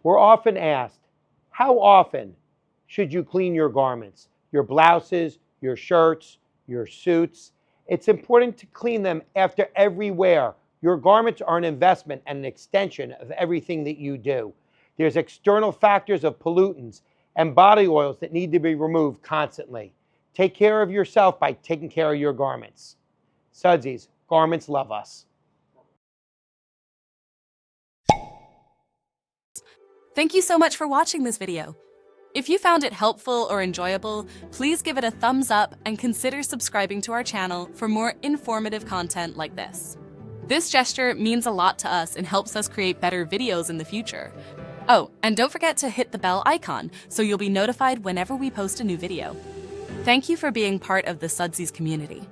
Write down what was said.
We're often asked, how often should you clean your garments, your blouses, your shirts, your suits? It's important to clean them after every wear. Your garments are an investment and an extension of everything that you do. There's external factors of pollutants and body oils that need to be removed constantly. Take care of yourself by taking care of your garments. Sudsies Garments Love Us. Thank you so much for watching this video. If you found it helpful or enjoyable, please give it a thumbs up and consider subscribing to our channel for more informative content like this. This gesture means a lot to us and helps us create better videos in the future. Oh, and don't forget to hit the bell icon so you'll be notified whenever we post a new video. Thank you for being part of the Sudsies community.